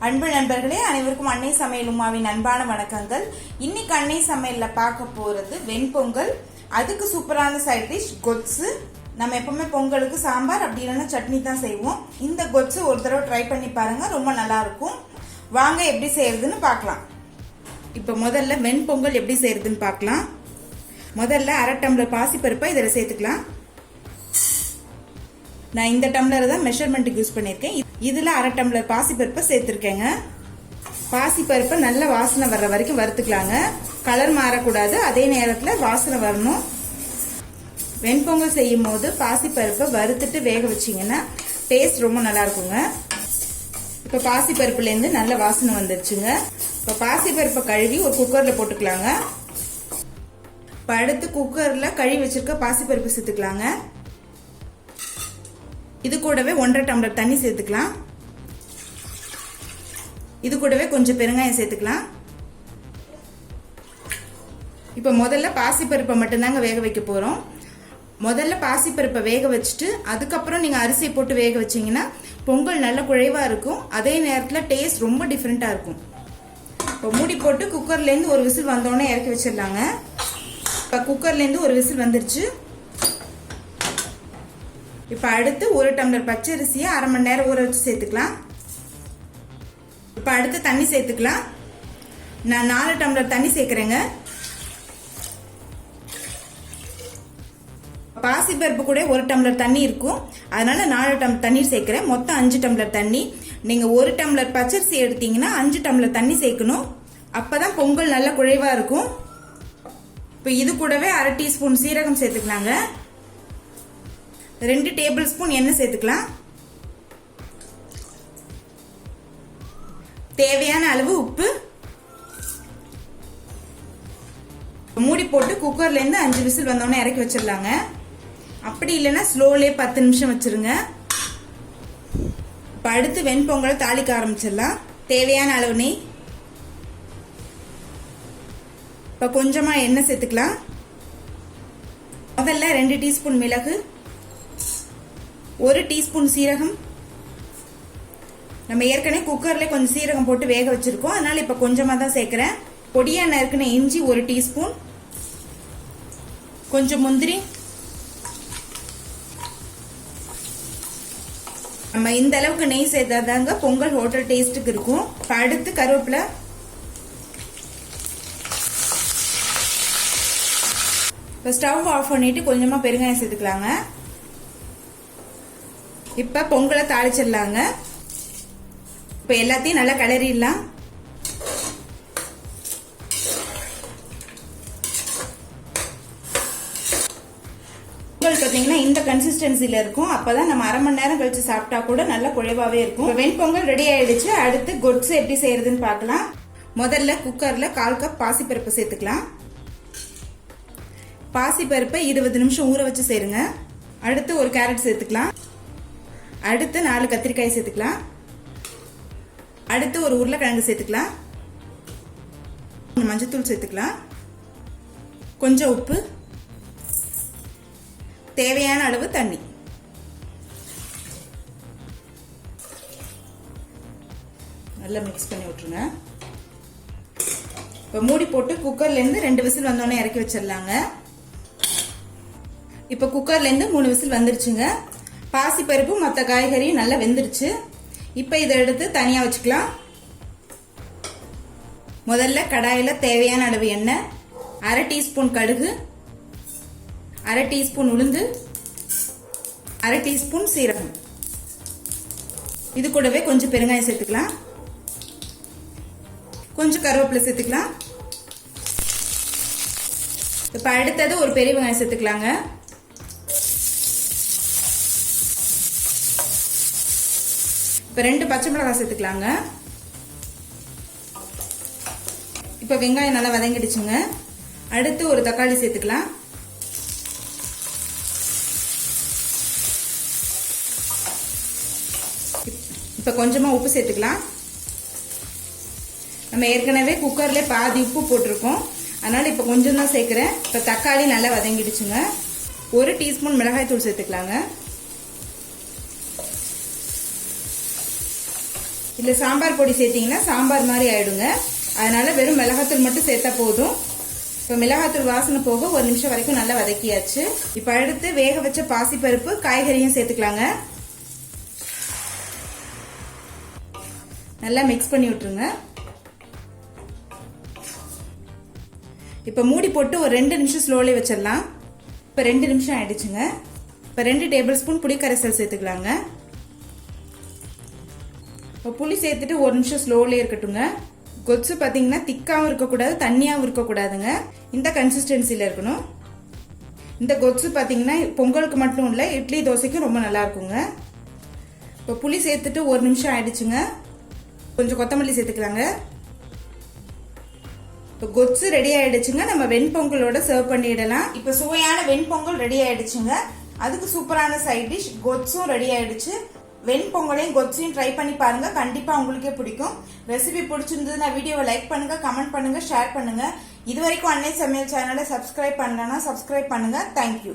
அன்பு நண்பர்களே, அனைவருக்கும் அன்னை சமையல் உமாவின் அன்பான வணக்கங்கள். இன்னைக்கு அன்னை சமையல்ல பார்க்க போறது வெண்பொங்கல். அதுக்கு சூப்பரான சைட் டிஷ் கொத்ஸு. நம்ம எப்பவுமே பொங்கலுக்கு சாம்பார் அப்படி இல்லைன்னா சட்னி தான் செய்வோம். இந்த கொத்ஸு ஒரு தடவை ட்ரை பண்ணி பாருங்க, ரொம்ப நல்லா இருக்கும். வாங்க எப்படி செய்யறதுன்னு பார்க்கலாம். இப்ப முதல்ல வெண்பொங்கல் எப்படி செய்யறதுன்னு பார்க்கலாம். முதல்ல அரை டம்ளர் பாசிப்பருப்பை இதில் சேர்த்துக்கலாம். நான் இந்த டம்ளர் தான் மெஷர்மெண்ட்டுக்கு யூஸ் பண்ணியிருக்கேன். இதில் அரை டம்ளர் பாசிப்பருப்பை சேர்த்துருக்கேங்க. பாசிப்பருப்பை நல்ல வாசனை வர்ற வரைக்கும் வறுத்துக்கலாங்க. கலர் மாறக்கூடாது, அதே நேரத்தில் வாசனை வரணும். வெண்பொங்கல் செய்யும் போது பாசிப்பருப்பை வறுத்துட்டு வேக வச்சிங்கன்னா டேஸ்ட் ரொம்ப நல்லா இருக்குங்க. இப்போ பாசிப்பருப்புலேருந்து நல்ல வாசனை வந்துருச்சுங்க. இப்போ பாசிப்பருப்பை கழுவி ஒரு குக்கரில் போட்டுக்கலாங்க. இப்போ அடுத்து குக்கரில் கழுவி வச்சிருக்க பாசிப்பருப்பு சேர்த்துக்கலாங்க. இது கூடவே 1.5 டம்ளர் தண்ணி சேர்த்துக்கலாம். இது கூடவே கொஞ்சம் பெருங்காயம் சேர்த்துக்கலாம். இப்போ முதல்ல பாசிப்பருப்பை மட்டும்தாங்க வேக வைக்க போறோம். முதல்ல பாசிப்பருப்பை வேக வச்சுட்டு அதுக்கப்புறம் நீங்க அரிசி போட்டு வேக வச்சீங்கன்னா பொங்கல் நல்ல குழைவா இருக்கும். அதே நேரத்தில் டேஸ்ட் ரொம்ப டிஃப்ரெண்டா இருக்கும். இப்போ மூடி போட்டு குக்கர்ல இருந்து ஒரு விசில் வந்தோடனே இறக்கி வச்சிடலாங்க. இப்போ குக்கர்ல இருந்து ஒரு விசில் வந்துருச்சு. இப்போ அடுத்து 1 டம்ளர் பச்சரிசியை அரை மணி நேரம் ஊற வச்சு சேர்த்துக்கலாம். இப்போ அடுத்து தண்ணி சேர்த்துக்கலாம். நான் 4 டம்ளர் தண்ணி சேர்க்குறேங்க. பாசிப்பருப்பு கூட 1 டம்ளர் தண்ணி இருக்கும், அதனால 4 டம்ளர் தண்ணி சேர்க்கிறேன். மொத்தம் 5 டம்ளர் தண்ணி. நீங்க 1 டம்ளர் பச்சரிசி எடுத்தீங்கன்னா 5 டம்ளர் தண்ணி சேர்க்கணும். அப்பதான் பொங்கல் நல்ல குழைவா இருக்கும். இப்போ இது கூடவே அரை டீஸ்பூன் சீரகம் சேர்த்துக்கலாங்க. 2 டேபிள் ஸ்பூன் எண்ணெய் சேர்த்துக்கலாம். தேவையான அளவு உப்பு. மூடி போட்டு குக்கர்ல இருந்து 5 விசில் வந்தோடனே இறக்கி வச்சிடலாங்க. அப்படி இல்லைன்னா ஸ்லோலே 10 நிமிஷம் வச்சிருங்க. இப்ப அடுத்து வெண்பொங்கலை தாளிக்க ஆரம்பிச்சிடலாம். தேவையான அளவு நெய். இப்ப கொஞ்சமா எண்ணெய் சேர்த்துக்கலாம். முதல்ல 2 டீஸ்பூன் மிளகு, 1 டீஸ்பூன் சீரகம். நம்ம ஏற்கனவே குக்கர்ல கொஞ்சம் சீரகம் போட்டு வேக வச்சிருக்கோம், அதனால இப்ப கொஞ்சமா தான் சேர்க்கிறேன். பொடியா நறுக்குன இஞ்சி 1 டீஸ்பூன், கொஞ்சம் முந்திரி. நம்ம இந்த அளவுக்கு நெய் சேர்த்தாதாங்க பொங்கல் ஹோட்டல் டேஸ்ட்டுக்கு இருக்கும். அடுத்து கருவேப்பிலை. இப்ப ஸ்டவ் ஆஃப் பண்ணிட்டு கொஞ்சமா பெருங்காயம் சேர்த்துக்கலாங்க. இப்ப பொங்கலை தாளிச்சிடலாங்க. இப்ப எல்லாத்தையும் நல்லா கிளறிடலாம். பொங்கல் பார்த்தீங்கன்னா இந்த கன்சிஸ்டன்சில இருக்கும். அப்பதான் நம்ம அரை மணி நேரம் கழிச்சு சாப்பிட்டா கூட நல்லா குழைவாவே இருக்கும். வெண்பொங்கல் ரெடி ஆயிடுச்சு. அடுத்து கொட்ஸ் எப்படி செய்யறதுன்னு பார்க்கலாம். முதல்ல குக்கர்ல 1/4 கப் பாசிப்பருப்பு சேர்த்துக்கலாம். பாசிப்பருப்பை 20 நிமிஷம் ஊற வச்சு சேருங்க. அடுத்து ஒரு கேரட் சேர்த்துக்கலாம். அடுத்து 4 கத்திரிக்காய் சேர்த்துக்கலாம். அடுத்து ஒரு உருளைக்கிழங்கு சேர்த்துக்கலாம். மஞ்சத்தூள் சேர்த்துக்கலாம். கொஞ்சம் உப்பு, தேவையான அளவு தண்ணி. நல்லா மிக்ஸ் பண்ணி விட்டுருங்க. இப்ப மூடி போட்டு குக்கர்ல இருந்து 2 விசில் வந்தோடனே இறக்கி வச்சிடலாங்க. இப்ப குக்கர்ல இருந்து 3 விசில் வந்துருச்சுங்க. பாசிப்பருப்பு மற்ற காய்கறியும் நல்லா வெந்துருச்சு. இப்ப இதை எடுத்து தனியா வச்சுக்கலாம். முதல்ல கடாயில தேவையான அளவு எண்ணெய், அரை டீஸ்பூன் கடுகு, அரை டீஸ்பூன் உளுந்து, அரை டீஸ்பூன் சீரகம். இது கூடவே கொஞ்சம் பெருங்காயம் சேர்த்துக்கலாம். கொஞ்சம் கருவேப்பிலை சேர்த்துக்கலாம். இப்ப அடுத்தது ஒரு பெரிய வெங்காயம் சேர்த்துக்கலாங்க. இப்ப 2 பச்சை மிளகாய் சேர்த்துக்கலாங்க. இப்ப வெங்காயம் நல்லா வதங்கிடுச்சுங்க. அடுத்து ஒரு தக்காளி சேர்த்துக்கலாம். இப்ப கொஞ்சமா உப்பு சேர்த்துக்கலாம். நம்ம ஏற்கனவே குக்கர்ல பாதி உப்பு போட்டிருக்கோம், அதனால இப்ப கொஞ்சம் தான் சேர்க்கிறேன். இப்ப தக்காளி நல்லா வதங்கிடுச்சுங்க. 1 டீஸ்பூன் மிளகாய் தூள் சேர்த்துக்கலாங்க. இல்ல சாம்பார் பொடி சேர்த்தீங்கன்னா சாம்பார் மாதிரி ஆயிடுங்க. அதனால வெறும் மிளகாத்தூள் மட்டும் சேர்த்தா போதும். இப்போ மிளகாத்தூள் வாசனை போக 1 நிமிஷம் வரைக்கும் நல்லா வதக்கியாச்சு. இப்போ அடுத்து வேக வச்ச பாசிப்பருப்பு காய்கறியும் சேர்த்துக்கலாங்க. நல்லா மிக்ஸ் பண்ணி விட்டுருங்க. இப்போ மூடி போட்டு ஒரு 2 நிமிஷம் ஸ்லோலே வச்சிடலாம். இப்போ 2 நிமிஷம் ஆயிடுச்சுங்க. இப்போ 2 டேபிள் ஸ்பூன் புளி கரைசல் சேர்த்துக்கலாங்க. இப்போ புளி சேர்த்துட்டு 1 நிமிஷம் ஸ்லோலே இருக்கட்டுங்க. கொத்து பார்த்தீங்கன்னா திக்காவும் இருக்கக்கூடாது, தண்ணியாகவும் இருக்கக்கூடாதுங்க. இந்த கன்சிஸ்டன்சியில் இருக்கணும். இந்த கொத்து பார்த்தீங்கன்னா பொங்கலுக்கு மட்டும் இல்லை, இட்லி தோசைக்கும் ரொம்ப நல்லா இருக்குங்க. இப்போ புளி சேர்த்துட்டு 1 நிமிஷம் ஆயிடுச்சுங்க. கொஞ்சம் கொத்தமல்லி சேர்த்துக்கலாங்க. இப்போ கொத்து ரெடி ஆயிடுச்சுங்க. நம்ம வெண்பொங்கலோட சர்வ் பண்ணிடலாம். இப்போ சுவையான வெண்பொங்கல் ரெடி ஆயிடுச்சுங்க. அதுக்கு சூப்பரான சைட் டிஷ் கொத்தும் ரெடி ஆயிடுச்சு. வெண்பொங்கலையும் கொச்சையும் ட்ரை பண்ணி பாருங்க, கண்டிப்பா உங்களுக்கே பிடிக்கும். ரெசிபி பிடிச்சிருந்ததுன்னா வீடியோவை லைக் பண்ணுங்க, கமெண்ட் பண்ணுங்க, ஷேர் பண்ணுங்க. இது வரைக்கும் அன்னை சமையல் சேனலை சப்ஸ்கிரைப் பண்ணலன்னா சப்ஸ்கிரைப் பண்ணுங்க. தேங்க்யூ.